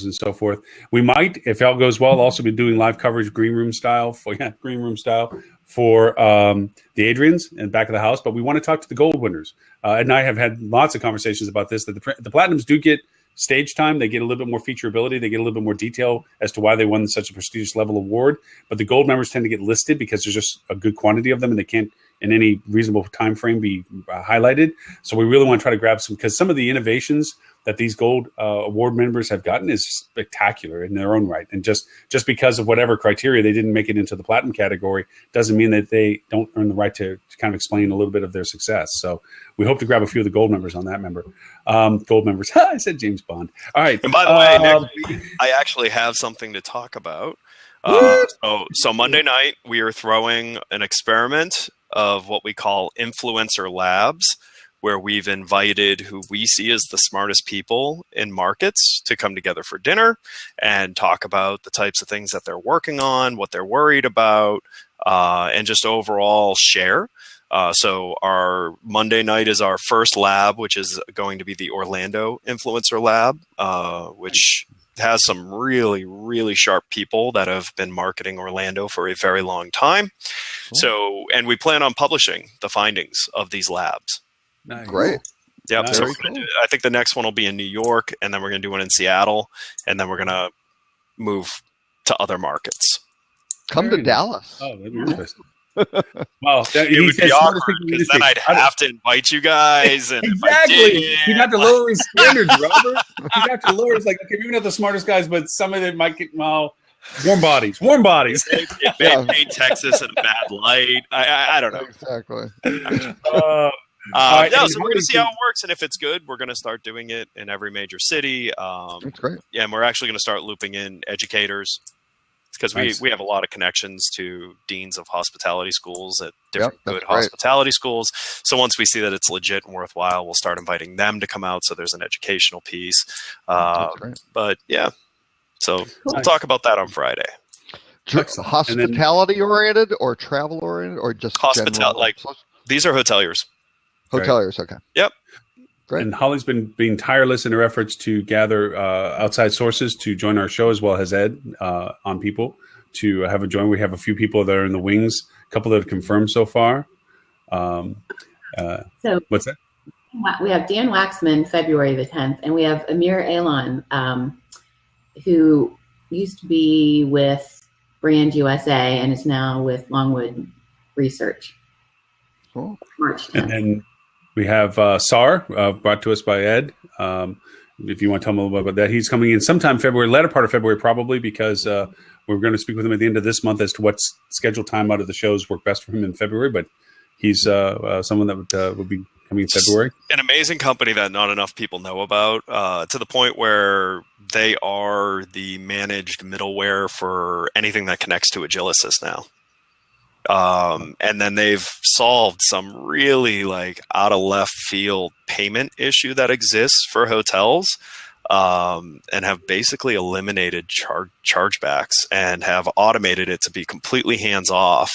and so forth. We might, if all goes well, also be doing live coverage green room style for the Adrians and back of the house. But we want to talk to the gold winners. Ed and I have had lots of conversations about this, that the Platinums do get stage time. They get a little bit more featureability. They get a little bit more detail as to why they won such a prestigious level award. But the gold members tend to get listed because there's just a good quantity of them, and they can't, in any reasonable time frame, be highlighted. So we really want to try to grab some, because some of the innovations that these gold award members have gotten is spectacular in their own right. And just because of whatever criteria they didn't make it into the platinum category doesn't mean that they don't earn the right to kind of explain a little bit of their success. So we hope to grab a few of the gold members on that gold members. I said James Bond. All right. And by the way, next week, I actually have something to talk about. So Monday night, we are throwing an experiment of what we call influencer labs, where we've invited who we see as the smartest people in markets to come together for dinner and talk about the types of things that they're working on, what they're worried about, and just overall share. So our Monday night is our first lab, which is going to be the Orlando Influencer Lab, which has some really, really sharp people that have been marketing Orlando for a very long time. Cool. So, and we plan on publishing the findings of these labs. Nice. Great. Yep. Nice. So I think the next one will be in New York, and then we're going to do one in Seattle, and then we're going to move to other markets. Come to Dallas. Oh, that'd be interesting. Well, it would be awkward because then I'd have to invite you guys. And exactly. You got to lower his standards, Robert. You got to lower. It's like, okay, maybe not the smartest guys, but some of them might get warm bodies. It may paint Texas in a bad light. I don't know. Exactly. Right, so we're going to see how it works, and if it's good, we're going to start doing it in every major city. That's great. Yeah, and we're actually going to start looping in educators, because we have a lot of connections to deans of hospitality schools at different good hospitality schools. So once we see that it's legit and worthwhile, we'll start inviting them to come out. So there's an educational piece. But yeah, so we'll talk about that on Friday. Hospitality oriented or travel oriented or just hospitality? Like these are hoteliers. Hoteliers, okay. Yep. Great. And Holly's been being tireless in her efforts to gather outside sources to join our show, as well as Ed on people to have a join. We have a few people that are in the wings, a couple that have confirmed so far. So what's that? We have Dan Waxman, February the 10th, and we have Amir Alon, who used to be with Brand USA and is now with Longwood Research. Cool. March 10th. And then we have SAR, brought to us by Ed. If you want to tell him a little bit about that. He's coming in sometime February, latter part of February probably, because we're going to speak with him at the end of this month as to what scheduled time out of the shows work best for him in February. But he's someone that would be coming in February. An amazing company that not enough people know about, to the point where they are the managed middleware for anything that connects to Agilysys now. And then they've solved some really out of left field payment issue that exists for hotels, and have basically eliminated chargebacks and have automated it to be completely hands off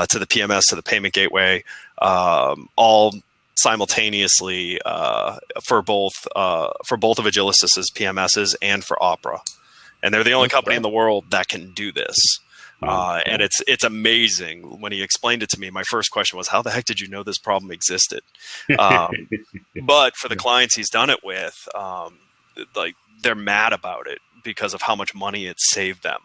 to the PMS, to the payment gateway, all simultaneously for both of Agilysys's PMSs and for Opera. And they're the only company in the world that can do this. And it's amazing. When he explained it to me, my first question was, how the heck did you know this problem existed? But for the clients he's done it with, they're mad about it because of how much money it saved them.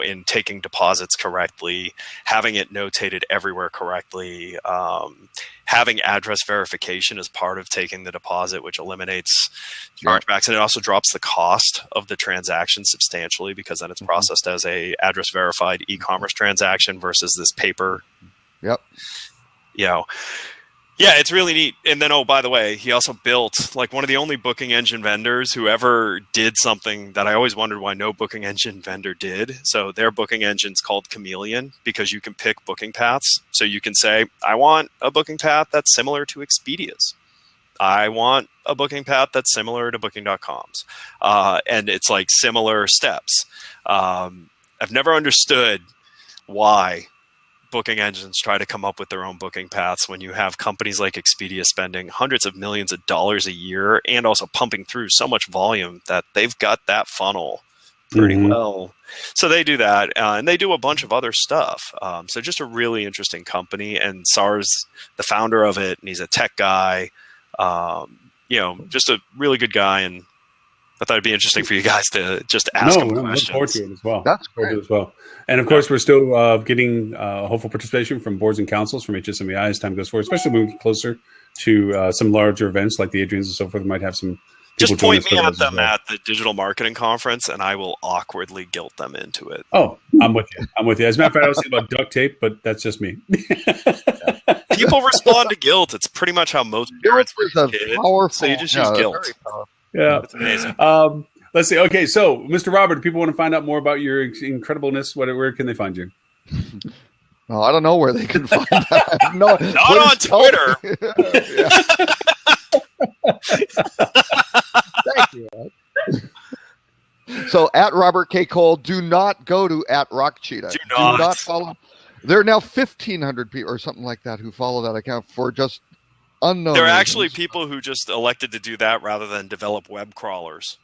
In taking deposits correctly, having it notated everywhere correctly, having address verification as part of taking the deposit, which eliminates chargebacks, and it also drops the cost of the transaction substantially, because then it's processed as a address verified e-commerce transaction versus this paper. Yeah, it's really neat. And then, by the way, he also built one of the only booking engine vendors who ever did something that I always wondered why no booking engine vendor did. So their booking engine's called Chameleon, because you can pick booking paths. So you can say, I want a booking path that's similar to Expedia's. I want a booking path that's similar to Booking.com's. And it's similar steps. I've never understood why booking engines try to come up with their own booking paths when you have companies like Expedia spending hundreds of millions of dollars a year and also pumping through so much volume that they've got that funnel pretty well. So they do that, and they do a bunch of other stuff. So just a really interesting company, and SAR's the founder of it, and he's a tech guy. Just a really good guy, and I thought it'd be interesting for you guys to just ask him questions. Look forward to it as well. That's great. As well. And of course, we're still getting hopeful participation from boards and councils from HSMAI as time goes forward, especially when we get closer to some larger events like the Adrian's and so forth. We might have some. Just point me at them at the digital marketing conference, and I will awkwardly guilt them into it. Oh, I'm with you. As a matter of fact, I was thinking about duct tape, but that's just me. People respond to guilt. It's pretty much how most parents raise kids. So you just use guilt. Yeah, it's amazing. Let's see. Okay, so Mr. Robert, if people want to find out more about your incredibleness, where can they find you? Oh, I don't know where they can find that. Not on Twitter. Thank you, Ed. So at Robert K. Cole, do not go to at Rock Cheetah. Do not follow. There are now 1,500 people or something like that who follow that account for just unknown. There are reasons. actually people who just elected to do that rather than develop web crawlers.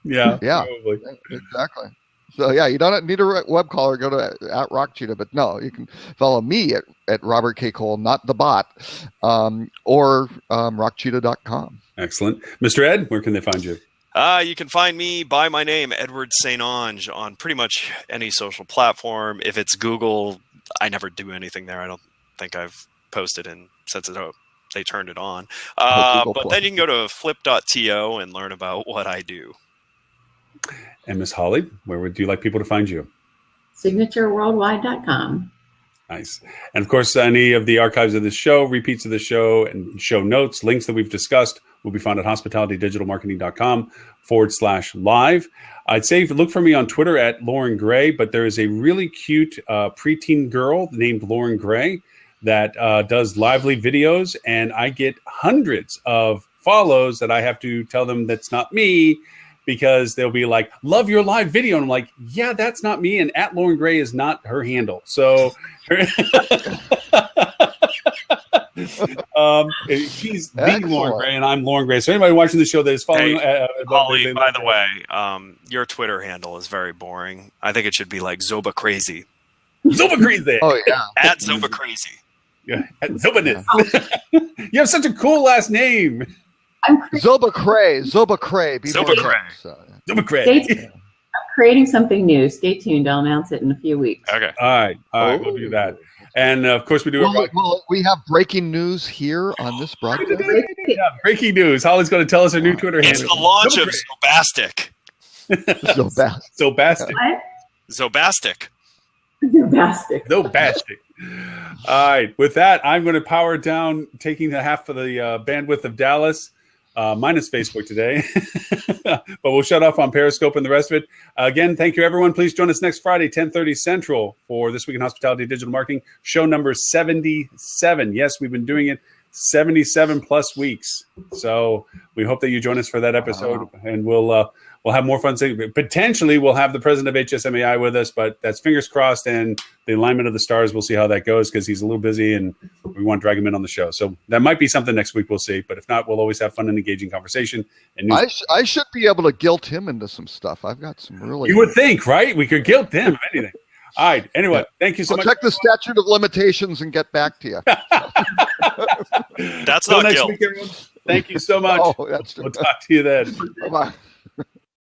Yeah, probably. Exactly. So yeah, you don't need a web crawler. Go to at Rock Cheetah, but no, you can follow me at Robert K. Cole, not the bot, or rockcheetah.com. Excellent. Mr. Ed, where can they find you? You can find me by my name, Edward St. Ange, on pretty much any social platform. If it's Google, I never do anything there. I don't think I've posted since they turned it on. But then you can go to flip.to and learn about what I do. And Miss Holly, where would you like people to find you? SignatureWorldwide.com. Nice. And of course, any of the archives of this show, repeats of the show, and show notes, links that we've discussed will be found at hospitalitydigitalmarketing.com/live. I'd say look for me on Twitter at Lauren Gray, but there is a really cute preteen girl named Lauren Gray that does lively videos, and I get hundreds of follows that I have to tell them that's not me, because they'll be like, love your live video. And I'm like, yeah, that's not me. And at Lauren Gray is not her handle. So she's the Lauren Gray and I'm Lauren Gray. So anybody watching the show that is following. Holly, by the way, your Twitter handle is very boring. I think it should be like Zoba Crazy. Zoba Crazy. Oh, yeah. At Zoba Crazy. Yeah, at Zobaness. You have such a cool last name. Zoba Cray. Zoba Cray. I'm creating something new. Stay tuned. I'll announce it in a few weeks. Okay. All right. We'll do that. And of course, we do it. Well, we have breaking news here on this broadcast. Yeah, breaking news. Holly's going to tell us her new Twitter handle. It's the launch of Zobastic. Zobastic. Zobastic. Zobastic. All right. With that, I'm going to power down, taking the half of the bandwidth of Dallas. Minus Facebook today, but we'll shut off on Periscope and the rest of it. Again, thank you, everyone. Please join us next Friday, 10:30 Central, for This Week in Hospitality Digital Marketing, show number 77. Yes, we've been doing it 77 plus weeks. So we hope that you join us for that episode, and we'll have more fun. Potentially, we'll have the president of HSMAI with us, but that's fingers crossed, and the alignment of the stars, we'll see how that goes, because he's a little busy, and we want to drag him in on the show. So that might be something next week. We'll see. But if not, we'll always have fun and engaging conversation. And I should be able to guilt him into some stuff. I've got some really... You would think, right? We could guilt him, if anything. All right. Anyway, thank you so much. Check the statute of limitations and get back to you. That's not guilt. Week, everyone. Thank you so much. That's true. We'll talk to you then. Bye-bye.